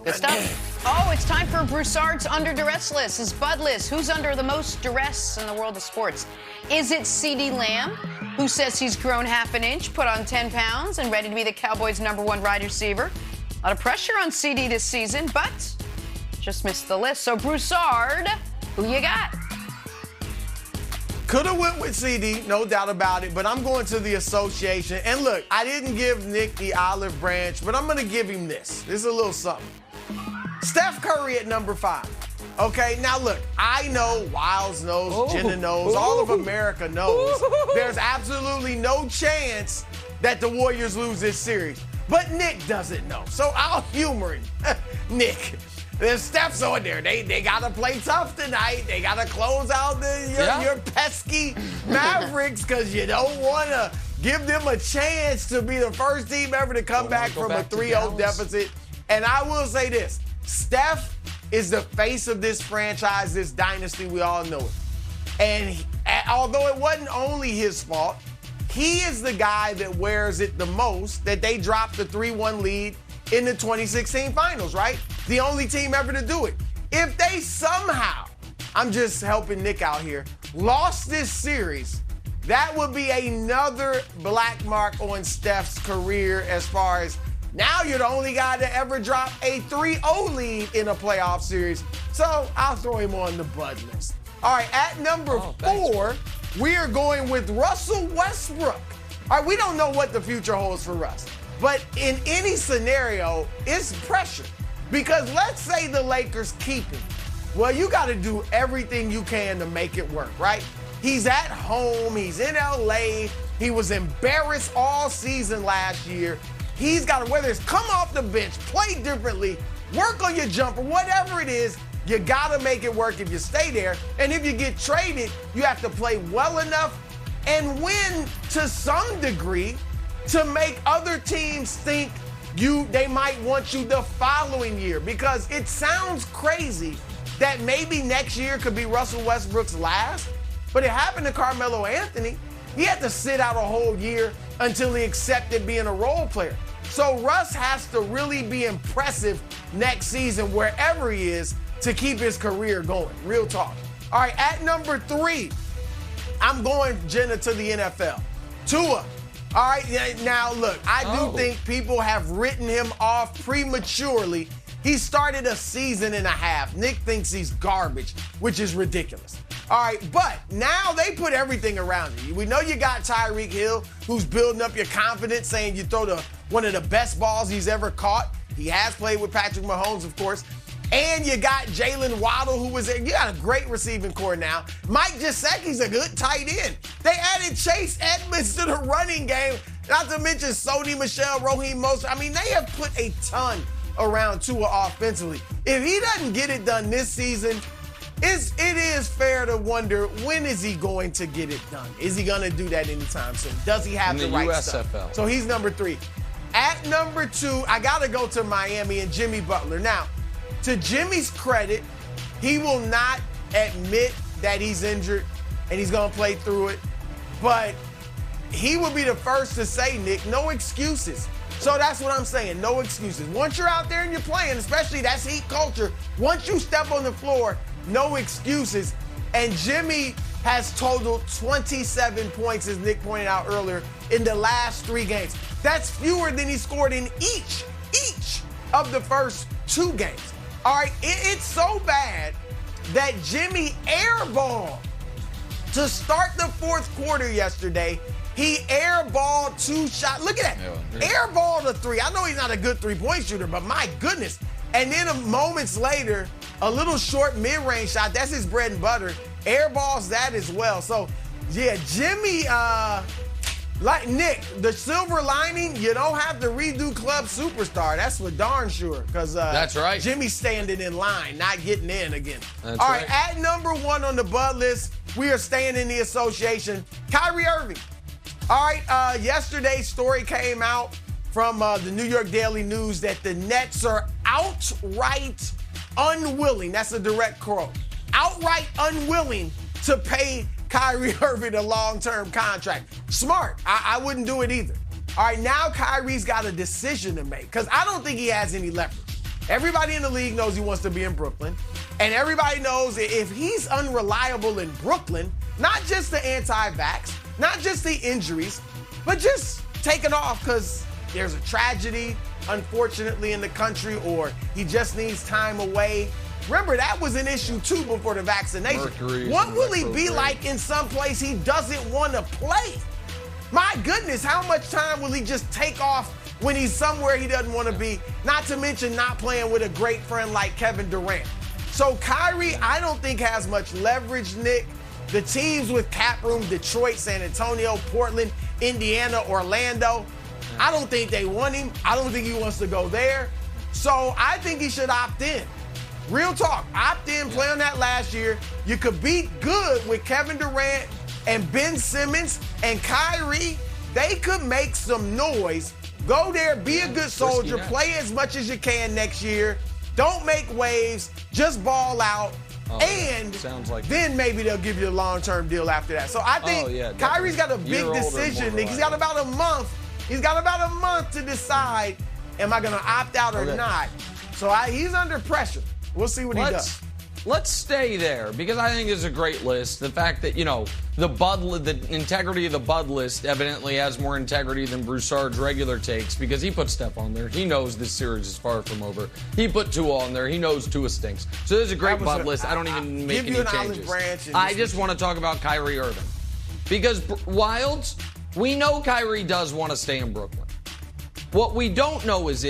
Good stuff. Oh, it's time for Broussard's under duress list. His Bud list. Who's under the most duress in the world of sports? Is it CeeDee Lamb, who says he's grown half an inch, put on 10 pounds, and ready to be the Cowboys' #1 wide receiver? A lot of pressure on CD this season, but just missed the list. So, Broussard, who you got? Could have went with CD, no doubt about it, but I'm going to the association. And look, I didn't give Nick the olive branch, but I'm going to give him this. This is a little something. Steph Curry at number 5. Okay, now look, I know Wiles knows, Jenna knows, all of America knows. There's absolutely no chance that the Warriors lose this series. But Nick doesn't know, so I'll humor him. Nick. There's Steph's on there. They got to play tough tonight. They got to close out your pesky Mavericks because you don't want to give them a chance to be the first team ever to come back from a 3-0 deficit. And I will say this. Steph is the face of this franchise, this dynasty. We all know it. And although it wasn't only his fault, he is the guy that wears it the most that they dropped the 3-1 lead in the 2016 finals, right? The only team ever to do it. If they somehow, I'm just helping Nick out here, lost this series, that would be another black mark on Steph's career as far as now you're the only guy to ever drop a 3-0 lead in a playoff series. So I'll throw him on the Bud list. All right, at number 4, we are going with Russell Westbrook. All right, we don't know what the future holds for Russ. But in any scenario, it's pressure. Because let's say the Lakers keep him. Well, you got to do everything you can to make it work, right? He's at home. He's in L.A. He was embarrassed all season last year. He's got to, whether it's come off the bench, play differently, work on your jumper, whatever it is, you got to make it work if you stay there. And if you get traded, you have to play well enough and win to some degree to make other teams think they might want you the following year. Because it sounds crazy that maybe next year could be Russell Westbrook's last, but it happened to Carmelo Anthony. He had to sit out a whole year until he accepted being a role player. So Russ has to really be impressive next season wherever he is to keep his career going. Real talk. All right, at number 3, I'm going, Jenna, to the NFL. Tua. All right, now look, I do think people have written him off prematurely. He started a season and a half. Nick thinks he's garbage, which is ridiculous. All right, but now they put everything around you. We know you got Tyreek Hill, who's building up your confidence, saying you throw one of the best balls he's ever caught. He has played with Patrick Mahomes, of course. And you got Jalen Waddle, who was there. You got a great receiving core now. Mike Gesicki's a good tight end. They added Chase Edmonds to the running game, not to mention Sony Michel, Raheem Mostert. I mean, they have put a ton around Tua offensively. If he doesn't get it done this season, it is fair to wonder, when is he going to get it done? Is he going to do that anytime soon? Does he have the right stuff? So he's number 3. At number 2, I got to go to Miami and Jimmy Butler. Now, to Jimmy's credit, he will not admit that he's injured and he's going to play through it. But he will be the first to say, Nick, no excuses. So that's what I'm saying, no excuses. Once you're out there and you're playing, especially that's Heat culture, once you step on the floor, no excuses. And Jimmy has totaled 27 points, as Nick pointed out earlier, in the last 3 games. That's fewer than he scored in each of the first 2 games. All right, it's so bad that Jimmy airballed to start the 4th quarter yesterday. He airballed 2 shots. Look at that. Airballed a 3. I know he's not a good 3-point shooter, but my goodness. And then moments later, a little short mid-range shot. That's his bread and butter. Airballs that as well. So, yeah, Jimmy, like Nick, the silver lining, you don't have to redo Club Superstar. That's for darn sure. Because that's right. Jimmy's standing in line, not getting in again. That's All right, at number 1 on the Bud list, we are staying in the association. Kyrie Irving. All right, yesterday's story came out from the New York Daily News that the Nets are outright unwilling. That's a direct quote. Outright unwilling to pay Kyrie Irving a long-term contract. Smart. I wouldn't do it either. All right, now Kyrie's got a decision to make because I don't think he has any leverage. Everybody in the league knows he wants to be in Brooklyn. And everybody knows if he's unreliable in Brooklyn, not just the anti-vax, not just the injuries, but just taking off because there's a tragedy, unfortunately, in the country, or he just needs time away. Remember, that was an issue, too, before the vaccination. Mercury, what will he be like in some place he doesn't want to play? My goodness, how much time will he just take off when he's somewhere he doesn't want to be? Not to mention not playing with a great friend like Kevin Durant. So Kyrie, I don't think has much leverage, Nick. The teams with cap room, Detroit, San Antonio, Portland, Indiana, Orlando, I don't think they want him. I don't think he wants to go there. So I think he should opt in. Real talk, opt in, play on that last year. You could be good with Kevin Durant and Ben Simmons and Kyrie. They could make some noise. Go there, be a good soldier, play as much as you can next year. Don't make waves, just ball out. And then maybe they'll give you a long-term deal after that. So I think Kyrie's got a big decision. He's got about a month. He's got about a month to decide, am I going to opt out or not? So he's under pressure. We'll see what he does. Let's stay there because I think it's a great list. The fact that, the integrity of the Bud list evidently has more integrity than Broussard's regular takes because he put Steph on there. He knows this series is far from over. He put Tua on there. He knows Tua stinks. So there's a great Bud list. I don't even make any changes. I just want to talk about Kyrie Irving because Wilds, we know Kyrie does want to stay in Brooklyn. What we don't know is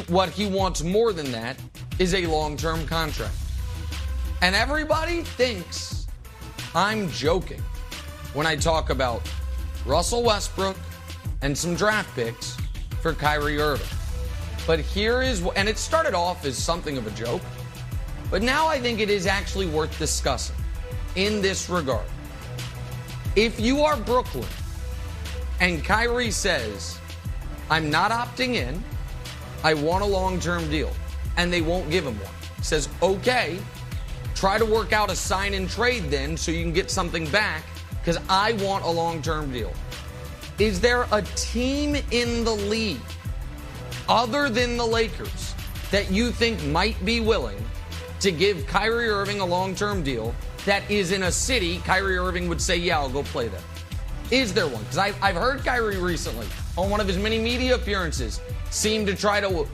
what he wants more than that is a long-term contract. And everybody thinks I'm joking when I talk about Russell Westbrook and some draft picks for Kyrie Irving. But and it started off as something of a joke, but now I think it is actually worth discussing in this regard. If you are Brooklyn and Kyrie says, I'm not opting in, I want a long-term deal, and they won't give him one. Says, okay, try to work out a sign and trade then so you can get something back because I want a long-term deal. Is there a team in the league other than the Lakers that you think might be willing to give Kyrie Irving a long-term deal that is in a city Kyrie Irving would say, yeah, I'll go play there? Is there one? Because I've heard Kyrie recently on one of his many media appearances seem to try to,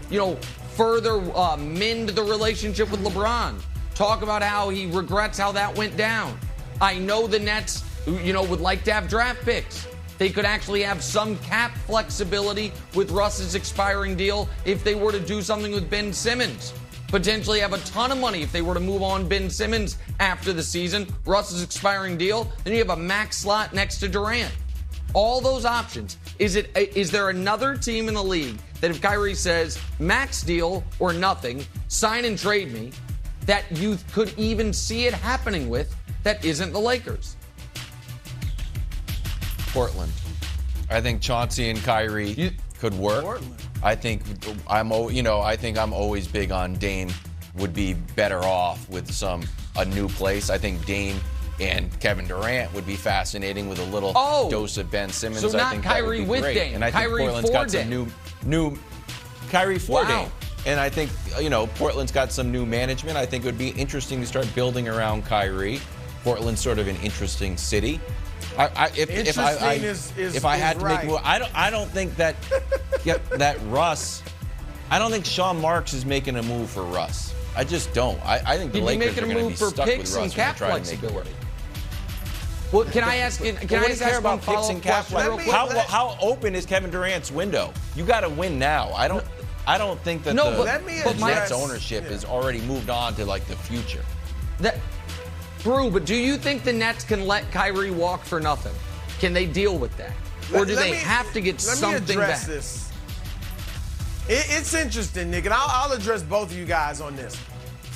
further mend the relationship with LeBron. Talk about how he regrets how that went down. I know the Nets, would like to have draft picks. They could actually have some cap flexibility with Russ's expiring deal if they were to do something with Ben Simmons. Potentially have a ton of money if they were to move on Ben Simmons after the season. Russ's expiring deal, then you have a max slot next to Durant. All those options. Is there another team in the league that if Kyrie says max deal or nothing, sign and trade me, that you could even see it happening with that isn't the Lakers? Portland. I think Chauncey and Kyrie could work. Portland. I think I'm always big on Dame would be better off with a new place. I think Dame and Kevin Durant would be fascinating with a little dose of Ben Simmons. So I think Kyrie that would be with great. Dame. And I think Kyrie Portland's got some new Kyrie for Dame. And I think, Portland's got some new management. I think it would be interesting to start building around Kyrie. Portland's sort of an interesting city. If I had to make a move, I don't think that Russ. I don't think Sean Marks is making a move for Russ. I just don't. I think the Lakers are going to be stuck with Russ and try to make it work. Well, can I ask? Can I just ask about picks and cap? How open is Kevin Durant's window? You got to win now. I don't think that the Nets ownership has already moved on to the future. Brew, but do you think the Nets can let Kyrie walk for nothing? Can they deal with that? Or do they have to get something back? This. It's interesting, Nick, and I'll address both of you guys on this.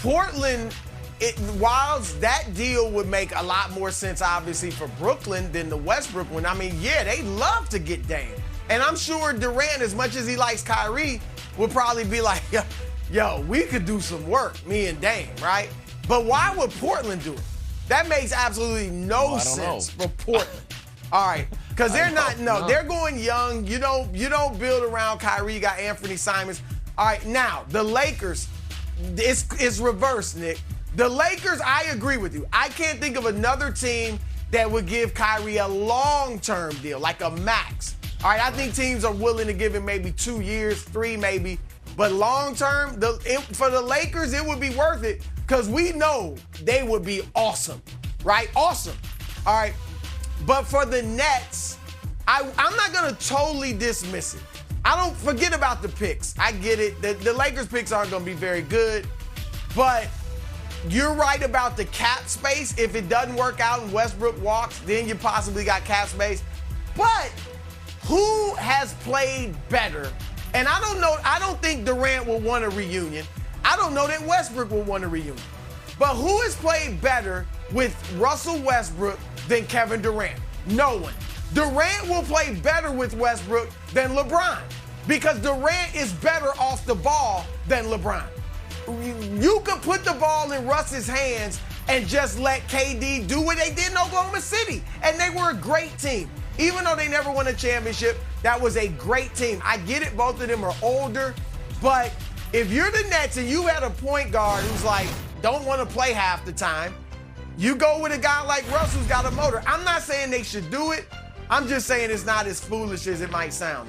Portland, whilst that deal would make a lot more sense, obviously, for Brooklyn than the Westbrook one. They love to get Dame. And I'm sure Durant, as much as he likes Kyrie, would probably be like, yo, we could do some work, me and Dame, right? But why would Portland do it? That makes absolutely no sense for Portland. All right, because they're going young. You don't build around Kyrie. You got Anthony Simons. All right, now, the Lakers, it's reversed, Nick. The Lakers, I agree with you. I can't think of another team that would give Kyrie a long-term deal, like a max. All right, I think teams are willing to give him maybe 2 years, 3 maybe. But long-term, for the Lakers, it would be worth it because we know they would be awesome, right? Awesome. All right, but for the Nets, I'm not going to totally dismiss it. I don't forget about the picks. I get it. The Lakers picks aren't going to be very good, but you're right about the cap space. If it doesn't work out and Westbrook walks, then you possibly got cap space. But who has played better? And I don't know. I don't think Durant will want a reunion. I don't know that Westbrook will want a reunion. But who has played better with Russell Westbrook than Kevin Durant? No one. Durant will play better with Westbrook than LeBron because Durant is better off the ball than LeBron. You could put the ball in Russ's hands and just let KD do what they did in Oklahoma City, and they were a great team. Even though they never won a championship, that was a great team. I get it, both of them are older, but if you're the Nets and you had a point guard who's like, don't want to play half the time, you go with a guy like Russ who's got a motor. I'm not saying they should do it. I'm just saying it's not as foolish as it might sound.